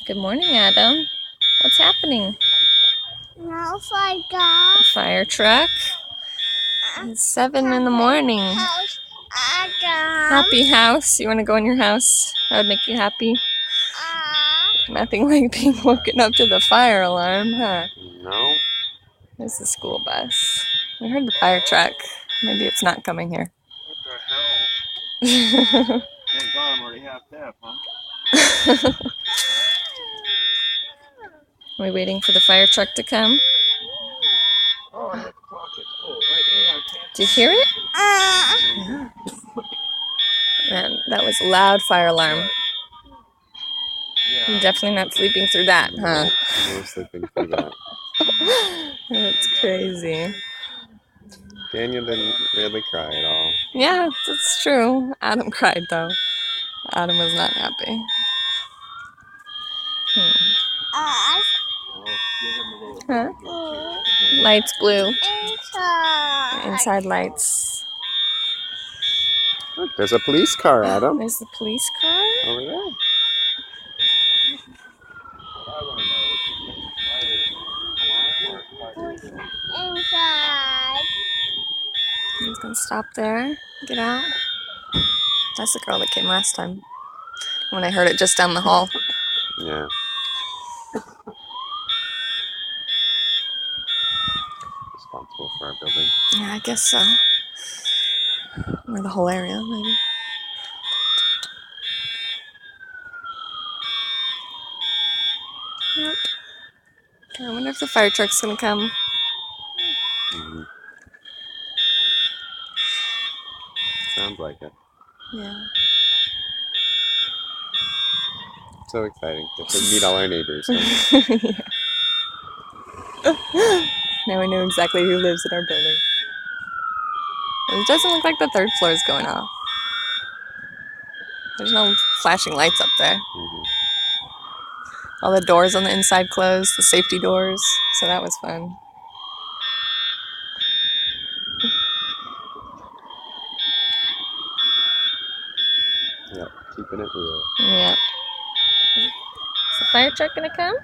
Good morning, Adam. What's happening? No fire. Fire truck. It's 7 in the morning. House, Adam. Happy house. You want to go in your house? That would make you happy. Nothing like being woken up to the fire alarm, huh? No. There's the school bus. We heard the fire truck. Maybe it's not coming here. What the hell? Thank God I'm already half deaf, huh? Are we waiting for the fire truck to come? Oh, I have to clock it. Oh, right there. I can't. Did you hear it? Yeah. Man, that was a loud fire alarm. Yeah. You're definitely not sleeping through that, huh? No sleeping through that. That's crazy. Daniel didn't really cry at all. Yeah, that's true. Adam cried, though. Adam was not happy. Huh? Lights blue. Inside lights. Look, there's a police car, Adam. There's the police car? Over there. Inside. He's gonna stop there. Get out. That's the girl that came last time. When I heard it just down the hall. Yeah. Responsible for our building. Yeah, I guess so. Or the whole area, maybe. Yep. I wonder if the fire truck's gonna come. Mm-hmm. Sounds like it. Yeah. So exciting. Get to meet all our neighbors. Yeah. Now we know exactly who lives in our building. It doesn't look like the third floor is going off. There's no flashing lights up there. Mm-hmm. All the doors on the inside closed, the safety doors, so that was fun. Yep, keeping it real. Yeah. Is the fire truck gonna come?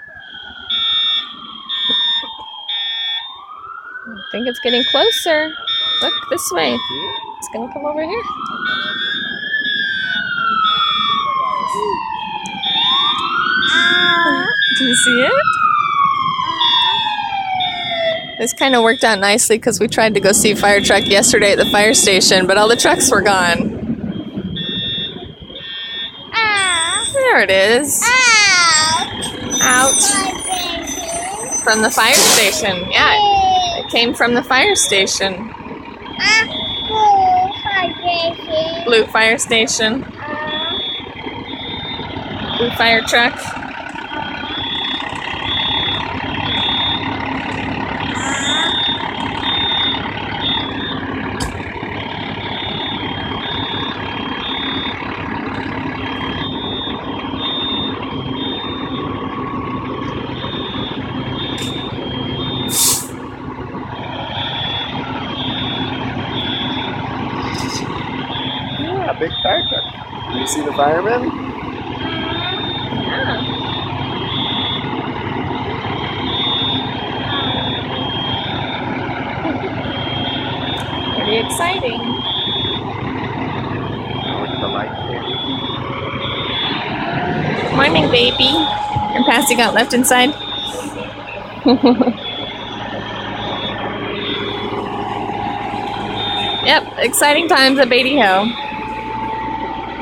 I think it's getting closer. Look, this way. It's gonna come over here. Do you see it? This kind of worked out nicely because we tried to go see fire truck yesterday at the fire station, but all the trucks were gone. There it is. Out. From the fire station. Yeah, it came from the fire station. Blue fire station. Blue fire truck. Yeah, big fire truck. Do you see the firemen? Yeah. Pretty exciting. Look at the light there. Morning, baby. You're passing out left and side. Yep, exciting times at Beatty Hill.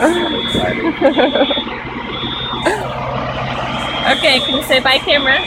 Exciting. Okay, can you say bye, camera?